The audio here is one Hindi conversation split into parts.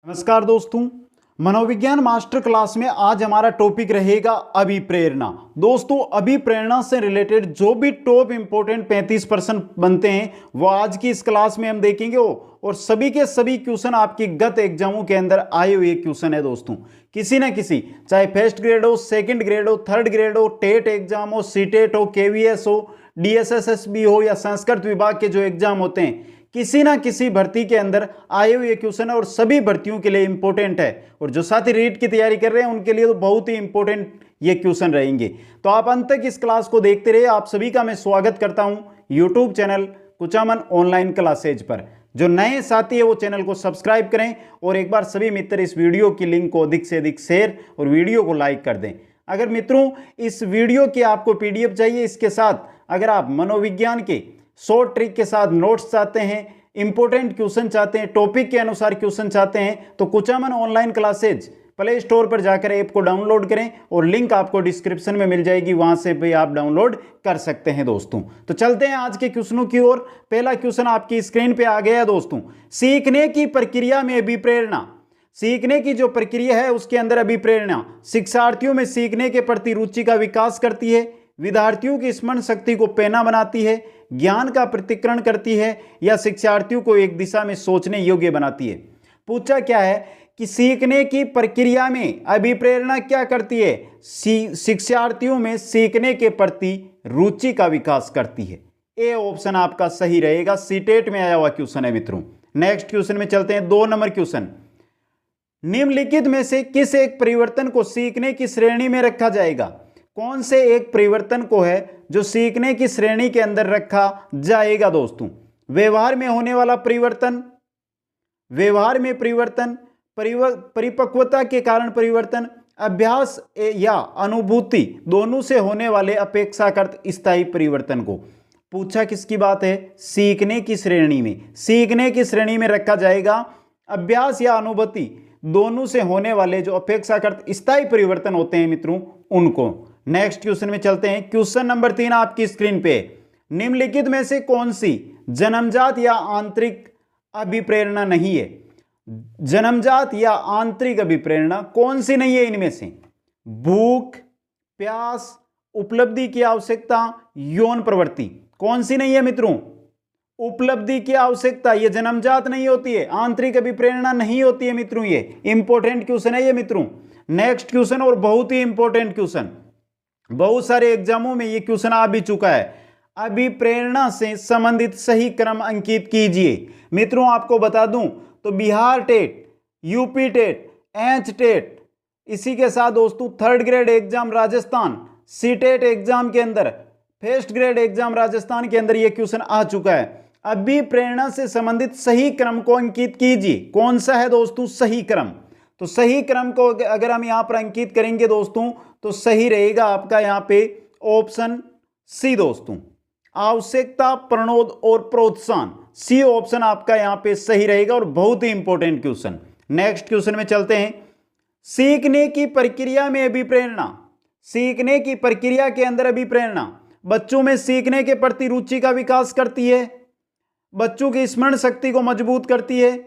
नमस्कार दोस्तों, मनोविज्ञान मास्टर क्लास में आज हमारा टॉपिक रहेगा अभिप्रेरणा। दोस्तों, अभिप्रेरणा से रिलेटेड जो भी टॉप इंपोर्टेंट 35% बनते हैं वो आज की इस क्लास में हम देखेंगे और सभी के सभी क्वेश्चन आपकी गत एग्जामों के अंदर आए हुए क्वेश्चन है दोस्तों। किसी ना किसी, चाहे फर्स्ट ग्रेड हो, सेकंड ग्रेड हो, थर्ड ग्रेड हो, टेट एग्जाम हो, सीटेट हो, केवीएस हो, डीएसएसएसबी हो या संस्कृत विभाग के जो एग्जाम होते हैं, किसी ना किसी भर्ती के अंदर आए हुए क्वेश्चन है और सभी भर्तियों के लिए इंपॉर्टेंट है। और जो साथी रीट की तैयारी कर रहे हैं उनके लिए तो बहुत ही इंपॉर्टेंट ये क्वेश्चन रहेंगे। तो आप अंत तक इस क्लास को देखते रहिए। आप सभी का मैं स्वागत करता हूं YouTube channel Kuchaman online classes पर। जो नए साथी है वो चैनल को सब्सक्राइब करें और एक बार सभी मित्र इस वीडियो की लिंक को अधिक से अधिक शेयर और वीडियो को लाइक कर दें। अगर मित्रों इस वीडियो की आपको पीडीएफ चाहिए, इसके साथ अगर आप मनोविज्ञान के शॉर्ट ट्रिक के साथ नोट्स चाहते हैं, इंपॉर्टेंट क्वेश्चन चाहते हैं, टॉपिक के अनुसार क्वेश्चन चाहते हैं, तो Kuchaman online classes play store पर जाकर ऐप को डाउनलोड करें और लिंक आपको डिस्क्रिप्शन में मिल जाएगी, वहां से भी आप डाउनलोड कर सकते हैं दोस्तों। तो चलते हैं आज के क्वेश्चनों की ओर। पहला क्वेश्चन आपकी स्क्रीन पे आ गया है दोस्तों। सीखने की प्रक्रिया में अभिप्रेरणा, सीखने की जो प्रक्रिया है उसके अंदर अभिप्रेरणा शिक्षार्थियों में सीखने के प्रति रुचि का विकास करती है, विद्यार्थियों की स्मरण शक्ति को पैना बनाती है, ज्ञान का पृथक्करण करती है या शिक्षार्थियों को एक दिशा में सोचने योग्य बनाती है। पूछा क्या है कि सीखने की प्रक्रिया में अभिप्रेरणा क्या करती है? शिक्षार्थियों में सीखने के प्रति रुचि का विकास करती है। ए ऑप्शन आपका सही रहेगा, सीटेट में आया हुआ क्वेश्चन है मित्रों। नेक्स्ट क्वेश्चन में चलते हैं। 2 नंबर क्वेश्चन, निम्नलिखित में से किस एक परिवर्तन को सीखने की श्रेणी में रखा जाएगा? कौन से एक परिवर्तन को है जो सीखने की श्रेणी के अंदर रखा जाएगा दोस्तों? व्यवहार में होने वाला परिवर्तन, व्यवहार में परिवर्तन, परिपक्वता के कारण परिवर्तन, अभ्यास या अनुभूति दोनों से होने वाले अपेक्षाकृत स्थायी परिवर्तन को। पूछा किसकी बात है? सीखने की श्रेणी में, सीखने की श्रेणी में रखा जाएगा अभ्यास या अनुभूति दोनों से होने वाले जो अपेक्षाकृत स्थायी परिवर्तन होते हैं मित्रों, उनको। नेक्स्ट क्वेश्चन में चलते हैं। क्वेश्चन नंबर 3 आपकी स्क्रीन पे, निम्नलिखित में से कौन सी जन्मजात या आंतरिक अभिप्रेरणा नहीं है? जन्मजात या आंतरिक अभिप्रेरणा कौन सी नहीं है इनमें से? भूख, प्यास, उपलब्धि की आवश्यकता, यौन प्रवृत्ति, कौन सी नहीं है मित्रों? उपलब्धि की आवश्यकता, ये जन्मजात नहीं होती है, आंतरिक अभिप्रेरणा नहीं होती है मित्रों। ये इंपॉर्टेंट क्वेश्चन है ये मित्रों। नेक्स्ट क्वेश्चन और बहुत ही इंपॉर्टेंट क्वेश्चन, बहुत सारे एग्जामों में ये क्वेश्चन आ भी चुका है। अभिप्रेरणा से संबंधित सही क्रम अंकित कीजिए। मित्रों आपको बता दूं तो Bihar TET, UP TET, H TET, इसी के साथ दोस्तों third grade exam Rajasthan, CTET exam के अंदर, फर्स्ट ग्रेड एग्जाम राजस्थान के अंदर ये क्वेश्चन आ चुका है। अभिप्रेरणा से संबंधित सही क्रम को अंकित कीजिए। कौन सा है दोस्तों सही क्रम? तो सही क्रम को अगर हम यहां पर अंकित करेंगे दोस्तों तो सही रहेगा आपका यहां पे ऑप्शन सी दोस्तों, आवश्यकता, प्रणोद और प्रोत्साहन। सी ऑप्शन आपका यहां पे सही रहेगा और बहुत ही इंपॉर्टेंट क्वेश्चन। नेक्स्ट क्वेश्चन में चलते हैं। सीखने की प्रक्रिया में अभिप्रेरणा, सीखने की प्रक्रिया के अंदर अभिप्रेरणा बच्चों में सीखने के प्रति रुचि का विकास करती है, बच्चों की स्मरण शक्ति को मजबूत करती है,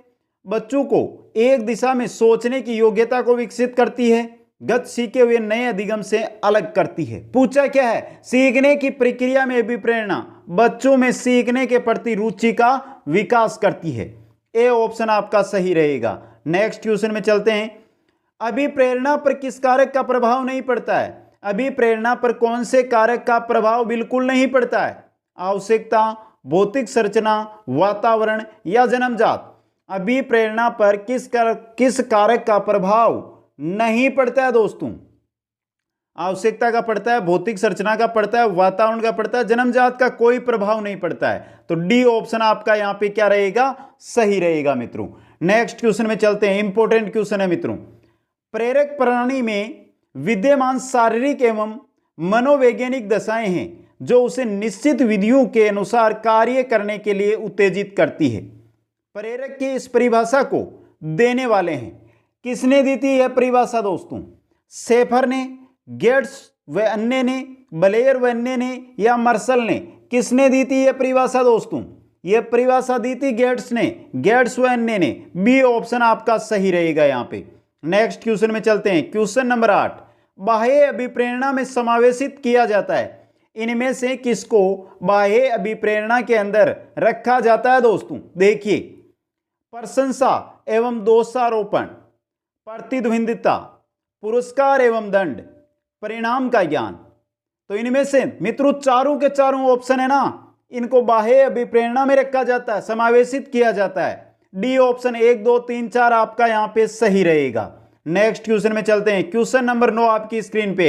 बच्चों को एक दिशा में सोचने की योग्यता को विकसित करती है, गत सीखे हुए नए अधिगम से अलग करती है। पूछा क्या है? सीखने की प्रक्रिया में अभिप्रेरणा बच्चों में सीखने के प्रति रुचि का विकास करती है। ए ऑप्शन आपका सही रहेगा। नेक्स्ट क्वेश्चन में चलते हैं। अभिप्रेरणा पर किस कारक का प्रभाव नहीं पड़ता है? अभिप्रेरणा पर कौन से कारक का प्रभाव बिल्कुल नहीं पड़ता है? आवश्यकता, भौतिक संरचना, वातावरण या जन्मजात? अभिप्रेरणा पर किस कारक का प्रभाव नहीं पड़ता है दोस्तों? आवश्यकता का पड़ता है, भौतिक संरचना का पड़ता है, वातावरण का पड़ता है, जन्मजात का कोई प्रभाव नहीं पड़ता है। तो डी ऑप्शन आपका यहां पे क्या रहेगा? सही रहेगा मित्रों। नेक्स्ट क्वेश्चन में चलते हैं। इंपॉर्टेंट क्वेश्चन है मित्रों। प्रेरक प्रणाली में विद्यमान शारीरिक एवं मनोवैज्ञानिक दशाएं हैं जो उसे निश्चित विधियों के अनुसार कार्य करने के लिए उत्तेजित करती है। प्रेरक की इस परिभाषा को देने वाले हैं, किसने दी थी यह परिभाषा दोस्तों? शेफर ने, गेट्स व अन्य ने, ब्लेयर व अन्य ने या मार्शल ने? किसने दी थी यह परिभाषा दोस्तों? यह परिभाषा दी थी गेट्स ने, गेट्स व अन्य ने। बी ऑप्शन आपका सही रहेगा यहां पे। नेक्स्ट क्वेश्चन में चलते हैं। क्वेश्चन नंबर 8, बाह्य अभिप्रेरणा में समावेशित किया जाता है, इनमें से किसको बाह्य अभिप्रेरणा के अंदर रखा जाता है दोस्तों? देखिए, प्रशंसा एवं दोषारोपण, प्रतिद्वंदिता, पुरस्कार एवं दंड, परिणाम का ज्ञान। तो इनमें से मित्रों चारों के चारों ऑप्शन है ना, इनको बाह्य अभिप्रेरणा में रखा जाता है, समावेशित किया जाता है। डी ऑप्शन 1 2 3 4 आपका यहां पे सही रहेगा। नेक्स्ट क्वेश्चन में चलते हैं। क्वेश्चन नंबर 9 आपकी स्क्रीन पे।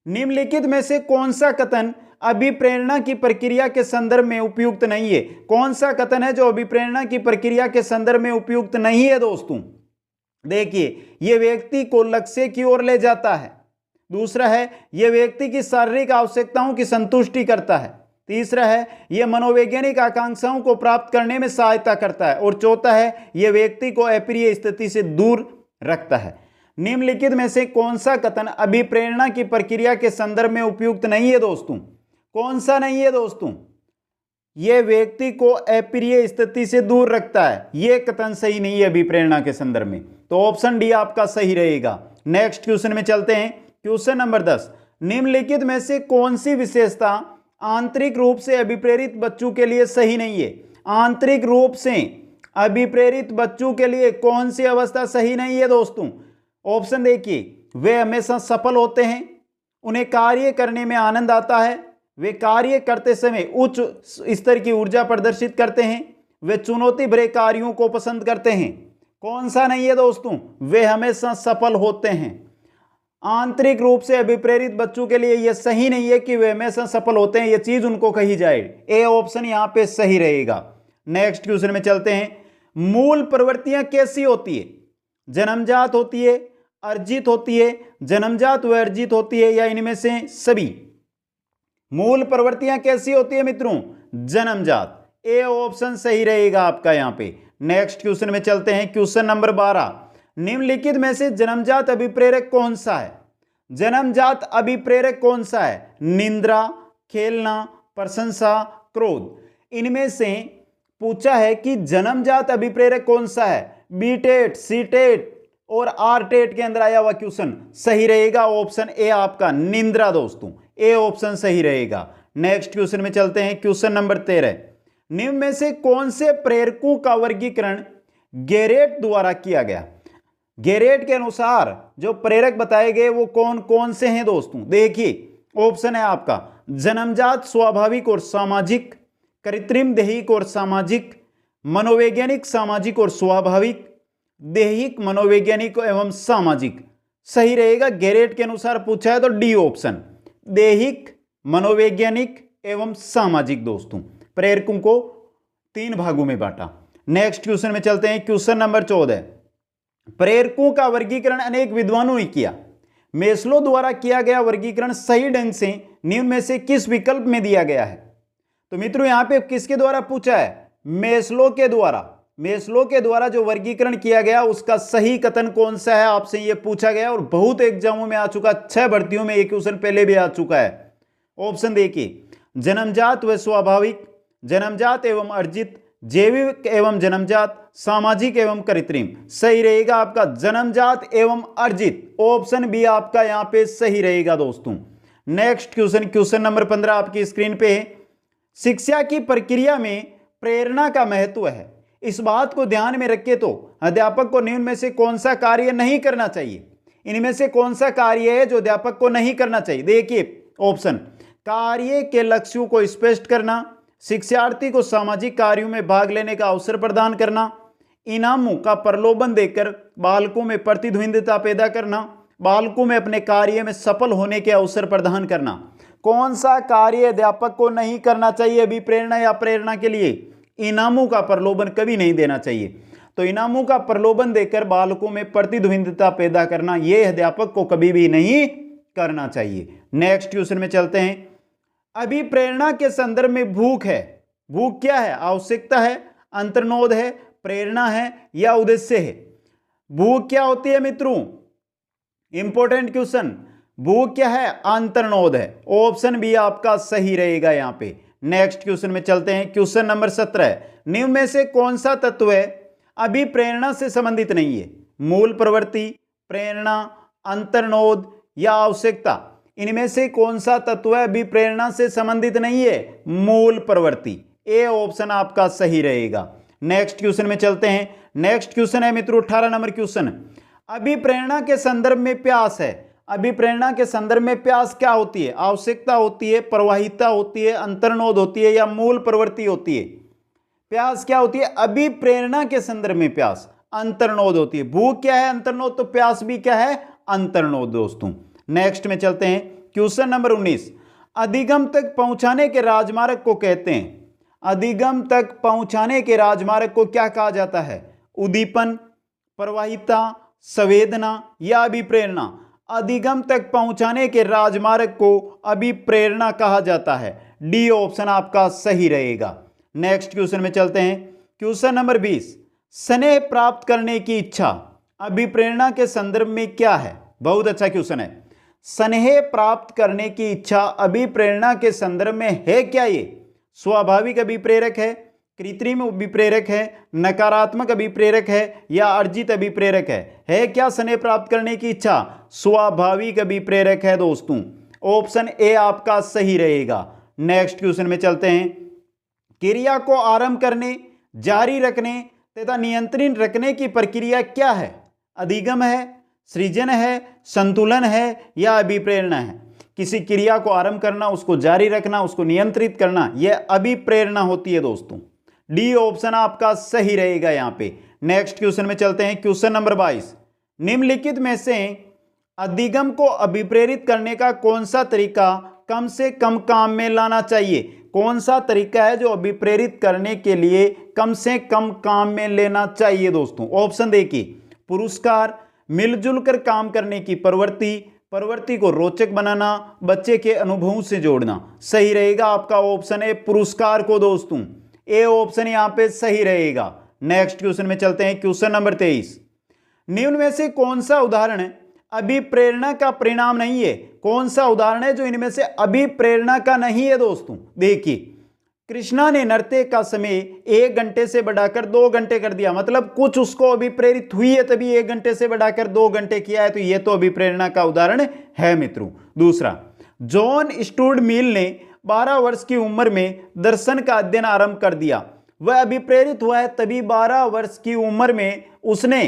निम्नलिखित में से कौन सा कथन अभिप्रेरणा की प्रक्रिया के संदर्भ में उपयुक्त नहीं है? कौन सा कथन है जो अभिप्रेरणा की प्रक्रिया के संदर्भ में उपयुक्त नहीं है दोस्तों? देखिए, यह व्यक्ति को लक्ष्य की ओर ले जाता है। दूसरा है, यह व्यक्ति की शारीरिक आवश्यकताओं की संतुष्टि करता है। तीसरा है, यह मनोवैज्ञानिक आकांक्षाओं को प्राप्त करने में सहायता करता है। और चौथा है, यह व्यक्ति को अप्रिय स्थिति से दूर रखता है। निम्नलिखित में से कौन सा कथन अभिप्रेरणा की प्रक्रिया के संदर्भ में उपयुक्त नहीं है दोस्तों? कौन सा नहीं है दोस्तों? यह व्यक्ति को अप्रिय स्थिति से दूर रखता है, यह कथन सही नहीं है अभिप्रेरणा के संदर्भ में। तो ऑप्शन डी आपका सही रहेगा। नेक्स्ट क्वेश्चन में चलते हैं। क्वेश्चन नंबर 10, निम्नलिखित में से कौन सी विशेषता आंतरिक रूप से अभिप्रेरित बच्चों के लिए सही नहीं है? आंतरिक रूप से अभिप्रेरित बच्चों के लिए कौन सी अवस्था सही नहीं है दोस्तों? ऑप्शन देखिए, वे हमेशा सफल होते हैं, उन्हें कार्य करने में आनंद आता है, वे कार्य करते समय उच्च स्तर की ऊर्जा प्रदर्शित करते हैं, वे चुनौती भरे कार्यों को पसंद करते हैं। कौन सा नहीं है दोस्तों? वे हमेशा सफल होते हैं। आंतरिक रूप से अभिप्रेरित बच्चों के लिए यह सही नहीं है कि वे हमेशा सफल होते हैं, यह चीज उनको कही जाए। ए ऑप्शन यहां पे सही रहेगा। नेक्स्ट क्वेश्चन में चलते हैं। मूल प्रवृत्तियां कैसी होती है? जन्मजात होती है, अर्जित होती है, जन्मजात व अर्जित होती है, या इनमें से सभी? मूल प्रवृत्तियां कैसी होती है मित्रों? जन्मजात। ए ऑप्शन सही रहेगा आपका यहां पे। नेक्स्ट क्वेश्चन में चलते हैं। क्वेश्चन नंबर 12, निम्नलिखित में से जन्मजात अभिप्रेरक कौन सा है? जन्मजात अभिप्रेरक कौन सा है? निंद्रा, खेलना, प्रशंसा, क्रोध। इनमें से पूछा है कि जन्मजात अभिप्रेरक कौन सा है? बी टेट, सी टेट और आर टेट के अंदर आया हुआ क्वेश्चन सही रहेगा। ऑप्शन ए आपका निंद्रा दोस्तों। ए ऑप्शन सही रहेगा। नेक्स्ट क्वेश्चन में चलते हैं। क्वेश्चन नंबर 13, निम्न में से कौन से प्रेरकों का वर्गीकरण गेरेट द्वारा किया गया? गेरेट के अनुसार जो प्रेरक बताए गए वो कौन कौन से हैं दोस्तों? देखिए, ऑप्शन है आपका जन्मजात, स्वाभाविक और सामाजिक, कृत्रिम, दैहिक और सामाजिक, मनोवैज्ञानिक, सामाजिक और स्वाभाविक, दैहिक, मनोवैज्ञानिक एवं सामाजिक। सही रहेगा। गेरेट के अनुसार पूछा है तो डी ऑप्शन, दैहिक, मनोवैज्ञानिक एवं सामाजिक दोस्तों। प्रेरकों को 3 भागों में बांटा। नेक्स्ट क्वेश्चन में चलते हैं। क्वेश्चन नंबर 14, प्रेरकों का वर्गीकरण अनेक विद्वानों ने किया। मेस्लो द्वारा किया गया वर्गीकरण सही ढंग से निम्न में से किस विकल्प में दिया गया है? तो मित्रों यहां पे किसके द्वारा पूछा है? मेस्लो के द्वारा। मेस्लो के द्वारा जो वर्गीकरण किया गया उसका सही कथन कौन सा है, आपसे यह पूछा गया और बहुत एग्जामों में आ चुका, 6 भर्तियों में एक क्वेश्चन पहले भी आ चुका है। ऑप्शन देखिए, जन्मजात व स्वाभाविक, जन्मजात एवं अर्जित, जैविक एवं जन्मजात, सामाजिक एवं कृत्रिम। सही रहेगा आपका जन्मजात एवं अर्जित। ऑप्शन बी आपका यहां पे सही रहेगा दोस्तों। नेक्स्ट क्वेश्चन, क्वेश्चन नंबर 15 आपकी स्क्रीन पे है। शिक्षा की प्रक्रिया में प्रेरणा का महत्व है, इस बात को ध्यान में रखे तो अध्यापक को निम्न में से कौन सा कार्य नहीं करना चाहिए? इनमें से कौन सा कार्य है जो अध्यापक को नहीं करना चाहिए? देखिए, ऑप्शन, कार्य के लक्ष्यों को स्पष्ट करना, शिक्षार्थी को सामाजिक कार्यों में भाग लेने का अवसर प्रदान करना, इनामों का प्रलोभन देकर बालकों में प्रतिद्वंदिता पैदा करना, बालकों में अपने कार्य में सफल होने के अवसर प्रदान करना। कौन सा कार्य अध्यापक को नहीं करना चाहिए अभिप्रेरणा या प्रेरणा के लिए? इनामों का प्रलोभन कभी नहीं देना चाहिए। तो इनामों का प्रलोभन देकर बालकों में प्रतिद्वंदिता पैदा करना, यह अध्यापक को कभी भी नहीं करना चाहिए। नेक्स्ट क्वेश्चन में चलते हैं। अभिप्रेरणा के संदर्भ में भूख है। भूख क्या है? आवश्यकता है, अंतर्नोद है, प्रेरणा है या उद्देश्य है? भूख क्या होती है मित्रों? Important question. भूख क्या है? अंतर्नोद है। ऑप्शन बी आपका सही रहेगा यहां पे। नेक्स्ट क्वेश्चन में चलते हैं। क्वेश्चन नंबर 17, निम्न में से कौन सा तत्व अभिप्रेरणा से संबंधित नहीं है? मूल प्रवृत्ति, प्रेरणा, अंतर्नोद या आवश्यकता? इनमें से कौन सा तत्व अभिप्रेरणा से संबंधित नहीं है? मूल प्रवृत्ति। ए ऑप्शन आपका सही रहेगा। नेक्स्ट क्वेश्चन में चलते हैं। नेक्स्ट क्वेश्चन है मित्रों 18 नंबर क्वेश्चन, अभिप्रेरणा के संदर्भ में प्यास है। अभिप्रेरणा के संदर्भ में प्यास क्या होती है? आवश्यकता होती है, प्रवाहिता होती है, अंतर्नोद होती है या मूल प्रवृत्ति होती है? प्यास क्या होती है? अभिप्रेरणा के संदर्भ में प्यास अंतर्नोद होती है। भूख क्या है? अंतर्नोद। तो प्यास भी क्या है? अंतर्नोद दोस्तों। नेक्स्ट में चलते हैं। क्वेश्चन नंबर 19, अधिगम तक पहुंचाने के राजमार्ग को कहते हैं। अधिगम तक पहुंचाने के राजमार्ग को क्या कहा जाता है? उद्दीपन, प्रवाहिता, संवेदना या अभिप्रेरणा? अधिगम तक पहुंचाने के राजमार्ग को अभिप्रेरणा कहा जाता है। डी ऑप्शन आपका सही रहेगा। नेक्स्ट क्वेश्चन में चलते हैं। क्वेश्चन नंबर 20, स्नेह प्राप्त करने की इच्छा अभिप्रेरणा के संदर्भ में क्या है? बहुत अच्छा क्वेश्चन है। स्नेह प्राप्त करने की इच्छा अभिप्रेरणा के संदर्भ में है क्या? ये स्वाभाविक अभिप्रेरक है, कृत्रिम अभिप्रेरक है, नकारात्मक अभिप्रेरक है या अर्जित अभिप्रेरक है क्या स्नेह प्राप्त करने की इच्छा? स्वाभाविक अभिप्रेरक है दोस्तों। ऑप्शन ए आपका सही रहेगा। नेक्स्ट क्वेश्चन में चलते हैं। क्रिया को आरंभ करने, जारी रखने तथा नियंत्रित रखने की प्रक्रिया क्या है? अधिगम है, सृजन है, संतुलन है या अभिप्रेरणा है? किसी क्रिया को आरंभ करना, उसको जारी रखना, उसको नियंत्रित करना, यह अभिप्रेरणा होती है दोस्तों। डी ऑप्शन आपका सही रहेगा यहां पे। नेक्स्ट क्वेश्चन में चलते हैं। क्वेश्चन नंबर 22, निम्नलिखित में से अधिगम को अभिप्रेरित करने का कौन सा तरीका कम से कम काम में लाना चाहिए? कौन सा तरीका है जो अभिप्रेरित करने के लिए कम से कम काम में लेना चाहिए दोस्तों? ऑप्शन देखिए, पुरस्कार, मिलजुल कर काम करने की प्रवृत्ति, प्रवृत्ति को रोचक बनाना, बच्चे के अनुभवों से जोड़ना। सही रहेगा आपका ऑप्शन है पुरस्कार को दोस्तों। ए ऑप्शन यहां पे सही रहेगा। नेक्स्ट क्वेश्चन में चलते हैं। क्वेश्चन नंबर 23, निम्न में से कौन सा उदाहरण अभिप्रेरणा का परिणाम नहीं है? कौन सा उदाहरण है जो इनमें से अभिप्रेरणा का नहीं है दोस्तों? देखिए, कृष्णा ने नृत्य का समय 1 घंटे से बढ़ाकर 2 घंटे कर दिया, मतलब कुछ उसको अभिप्रेरित हुई है तभी 1 घंटे से बढ़ाकर 2 घंटे किया है, तो यह तो अभिप्रेरणा का उदाहरण है मित्रों। दूसरा, जॉन स्टुअर्ट मिल ने 12 वर्ष की उम्र में दर्शन का अध्ययन आरंभ कर दिया। वह अभिप्रेरित हुआ है तभी 12 वर्ष की उम्र में उसने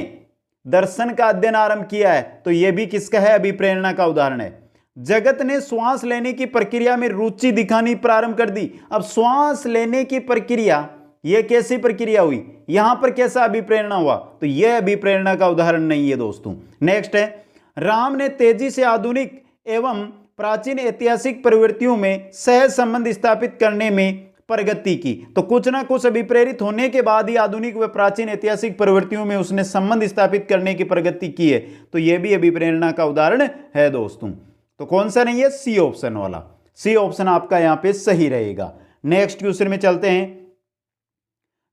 दर्शन का अध्ययन आरंभ किया है, तो यह भी किसका है? अभिप्रेरणा का उदाहरण है। जगत ने श्वास लेने की प्रक्रिया में रुचि दिखानी प्रारंभ कर दी। अब श्वास लेने की प्रक्रिया, यह कैसी प्रक्रिया हुई? यहां पर कैसा अभिप्रेरणा हुआ? तो यह अभिप्रेरणा का उदाहरण नहीं है दोस्तों। नेक्स्ट है, राम ने तेजी से आधुनिक एवं प्राचीन ऐतिहासिक प्रवृत्तियों में सह संबंध स्थापित करने में प्रगति की। तो कुछ ना कुछ अभिप्रेरित होने के बाद ही आधुनिक व प्राचीन ऐतिहासिक प्रवृत्तियों में उसने संबंध स्थापित करने की प्रगति की है, तो यह भी अभिप्रेरणा का उदाहरण है दोस्तों। तो कौन सा नहीं है? सी ऑप्शन वाला। सी ऑप्शन आपका यहां पे सही रहेगा। नेक्स्ट क्वेश्चन में चलते हैं।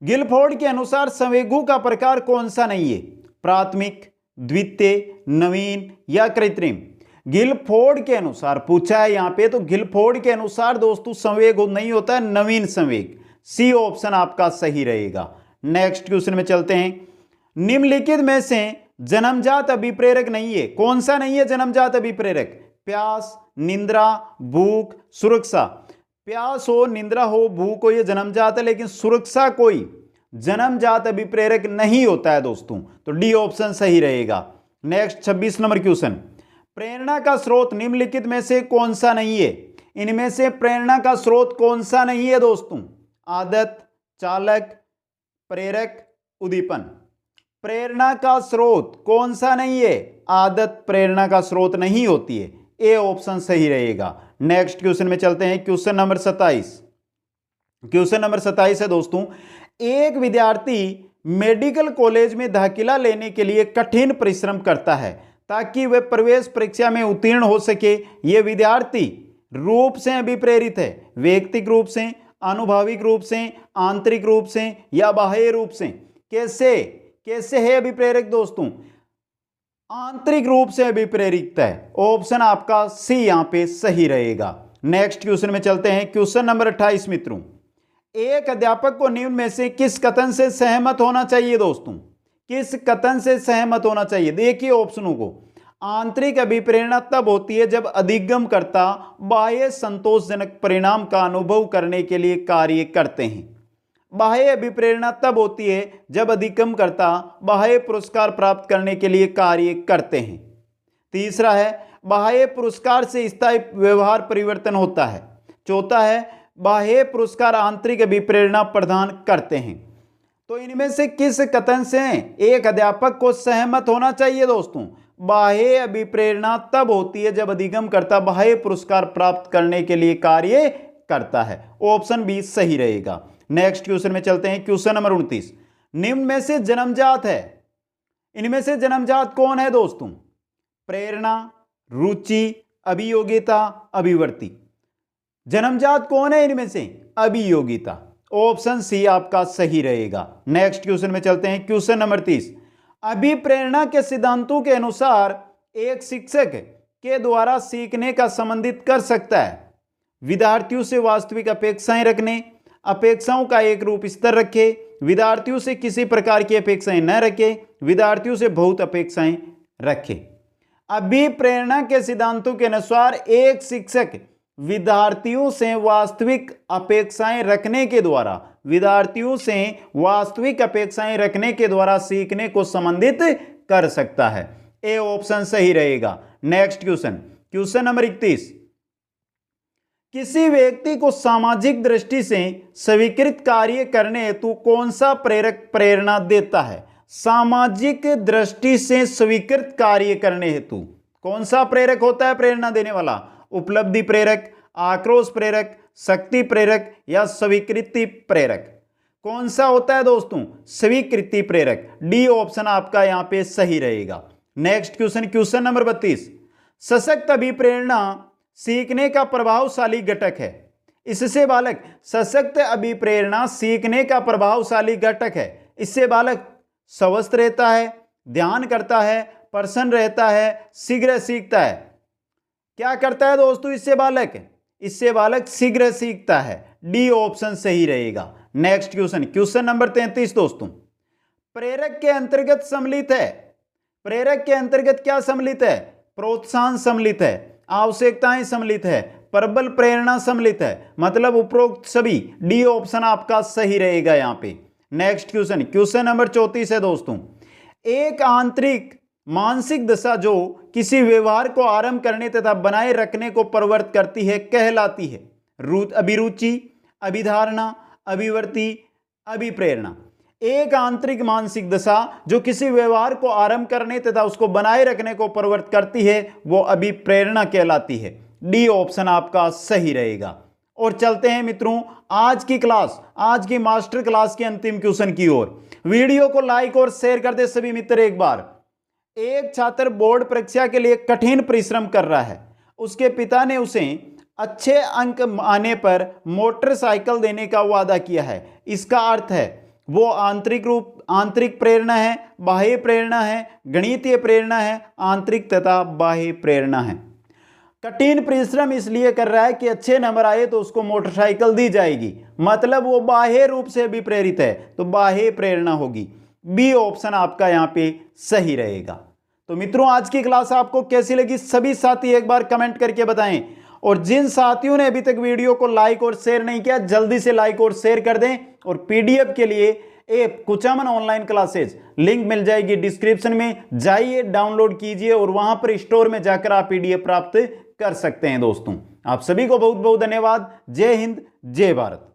गिलफोर्ड के अनुसार संवेगों का प्रकार कौन सा नहीं है? प्राथमिक, द्वितीय, नवीन या कृत्रिम? गिलफोर्ड के अनुसार पूछा है यहां पे, तो गिलफोर्ड के अनुसार दोस्तों संवेग नहीं होता है, नवीन संवेग। सी ऑप्शन आपका सही रहेगा। नेक्स्ट क्वेश्चन में चलते हैं। निम्नलिखित में से जन्मजात अभिप्रेरक नहीं है। कौन सा नहीं है जन्मजात अभिप्रेरक? प्यास, निंद्रा, भूख, सुरक्षा। प्यास हो, निंद्रा हो, भूख हो, यह जन्मजात है, लेकिन सुरक्षा कोई जन्मजात अभिप्रेरक नहीं होता है दोस्तों, तो डी ऑप्शन सही रहेगा। नेक्स्ट 26 नंबर क्वेश्चन, प्रेरणा का स्रोत निम्नलिखित में से कौन सा नहीं है? इनमें से प्रेरणा का स्रोत कौन सा नहीं है दोस्तों? आदत, चालक, प्रेरक, उद्दीपन। प्रेरणा का स्रोत कौन सा नहीं है? आदत प्रेरणा का स्रोत नहीं होती है। ए ऑप्शन सही रहेगा। नेक्स्ट क्वेश्चन में चलते हैं। Question number 27। क्वेश्चन नंबर 27 है दोस्तों, एक विद्यार्थी मेडिकल कॉलेज में दाखिला लेने के लिए कठिन परिश्रम करता है ताकि वह प्रवेश परीक्षा में उत्तीर्ण हो सके। यह विद्यार्थी रूप से अभिप्रेरित है, व्यक्तिगत रूप से, आनुभाविक रूप से, आंतरिक रूप से या बाह्य रूप से? कैसे है अभिप्रेरक दोस्तों? आंतरिक रूप से अभिप्रेरित है। ऑप्शन आपका सी यहां पे सही रहेगा। नेक्स्ट क्वेश्चन में चलते हैं। क्वेश्चन नंबर 28 मित्रों, एक अध्यापक को निम्न में से किस कथन से सहमत होना चाहिए दोस्तों? किस कथन से सहमत होना चाहिए? देखिए ऑप्शनों को। आंतरिक अभिप्रेरणा तब होती है जब अधिगमकर्ता बाह्य संतोषजनक परिणाम का अनुभव करने के लिए कार्य करते हैं। बाह्य अभिप्रेरणा तब होती है जब अधिगमकर्ता बाह्य पुरस्कार प्राप्त करने के लिए कार्य करते हैं। तीसरा है, बाह्य पुरस्कार से स्थायी व्यवहार परिवर्तन होता है। चौथा है, बाह्य पुरस्कार आंतरिक अभिप्रेरणा प्रदान करते हैं। तो इनमें से किस कथन से एक अध्यापक को सहमत होना चाहिए दोस्तों? बाह्य अभिप्रेरणा तब होती है जब अधिगमकर्ता बाह्य पुरस्कार प्राप्त करने के लिए कार्य करता है। ऑप्शन बी सही रहेगा। नेक्स्ट क्वेश्चन में चलते हैं। क्वेश्चन नंबर 29, निम्न में से जन्मजात है, इनमें से जन्मजात कौन है दोस्तों? प्रेरणा, रुचि, अभियोगिता, अभिवृत्ति। जन्मजात कौन है इनमें से? अभियोगिता। ऑप्शन सी आपका सही रहेगा। नेक्स्ट क्वेश्चन में चलते हैं। क्वेश्चन नंबर 30, अभिप्रेरणा के सिद्धांतों के अनुसार एक शिक्षक के द्वारा सीखने का संबंधित कर सकता है विद्यार्थियों से वास्तविक अपेक्षाएं रखने, अपेक्षाओं का एक रूप स्तर रखे, विद्यार्थियों से किसी प्रकार की अपेक्षाएं न रखे, विद्यार्थियों से बहुत अपेक्षाएं रखे। अभिप्रेरणा के सिद्धांतों के अनुसार एक शिक्षक विद्यार्थियों से वास्तविक अपेक्षाएं रखने के द्वारा, विद्यार्थियों से वास्तविक अपेक्षाएं रखने के द्वारा सीखने को संबंधित कर सकता है। ए ऑप्शन सही रहेगा। नेक्स्ट क्वेश्चन, क्वेश्चन नंबर 31, किसी व्यक्ति को सामाजिक दृष्टि से स्वीकृत कार्य करने हेतु कौन सा प्रेरक प्रेरणा देता है? सामाजिक दृष्टि से स्वीकृत कार्य करने हेतु कौन सा प्रेरक होता है प्रेरणा देने वाला? उपलब्धि प्रेरक, आक्रोश प्रेरक, शक्ति प्रेरक या स्वीकृति प्रेरक? कौन सा होता है दोस्तों? स्वीकृति प्रेरक। डी ऑप्शन आपका यहां पे सही रहेगा। नेक्स्ट क्वेश्चन, क्वेश्चन नंबर 32, सशक्त अभिप्रेरणा सीखने का प्रभावशाली घटक है। इससे बालक, सशक्त अभिप्रेरणा सीखने का प्रभावशाली घटक है। इससे बालक स्वस्थ रहता है, ध्यान करता है, प्रसन्न रहता है, शीघ्र सीखता है। क्या करता है दोस्तों इससे बालक? इससे बालक शीघ्र सीखता है। डी ऑप्शन सही रहेगा। नेक्स्ट क्वेश्चन, क्वेश्चन नंबर 33 दोस्तों, प्रेरक के अंतर्गत सम्मिलित है। प्रेरक के अंतर्गत क्या सम्मिलित है? प्रोत्साहन सम्मिलित है, आवश्यकताएं सम्मिलित है, प्रबल प्रेरणा सम्मिलित है। मतलब उपरोक्त सभी। डी ऑप्शन आपका सही रहेगा यहां पे। नेक्स्ट क्वेश्चन, क्वेश्चन नंबर 34 है दोस्तों, एक आंतरिक मानसिक दशा जो किसी व्यवहार को आरंभ करने तथा बनाए रखने को प्रवृत्त करती है कहलाती है अभिरुचि, अभिधारणा, अभिवृत्ति, अभिप्रेरणा। एक आंतरिक मानसिक दशा जो किसी व्यवहार को आरंभ करने तथा उसको बनाए रखने को प्रवृत्त करती है वो अभिप्रेरणा कहलाती है। डी ऑप्शन आपका सही रहेगा। और चलते हैं मित्रों आज की क्लास, आज की मास्टर क्लास के अंतिम क्वेश्चन की ओर। वीडियो को लाइक और शेयर कर दे सभी मित्र। एक बार एक छात्र बोर्ड परीक्षा के लिए कठिन परिश्रम कर रहा है। उसके पिता ने उसे अच्छे अंक आने पर मोटरसाइकिल देने का वादा किया है। इसका अर्थ है वो आंतरिक प्रेरणा है, बाह्य प्रेरणा है, गणितीय प्रेरणा है, आंतरिक तथा बाह्य प्रेरणा है। कठिन परिश्रम इसलिए कर रहा है कि अच्छे नंबर आए तो उसको मोटरसाइकिल दी जाएगी। मतलब वो बाह्य रूप से भी प्रेरित है, तो बाह्य प्रेरणा होगी। बी ऑप्शन आपका यहां पे सही रहेगा। तो मित्रों आज की क्लास आपको कैसी लगी सभी साथी एक बार कमेंट करके बताएं। और जिन साथियों ने अभी तक वीडियो को लाइक और शेयर नहीं किया जल्दी से लाइक और शेयर कर दें। और पीडीएफ के लिए app Kuchaman online classes link मिल जाएगी डिस्क्रिप्शन में, जाइए डाउनलोड कीजिए और वहां पर स्टोर में जाकर आप पीडीएफ प्राप्त कर सकते हैं। दोस्तों आप सभी को बहुत बहुत धन्यवाद। जय हिंद, जय भारत।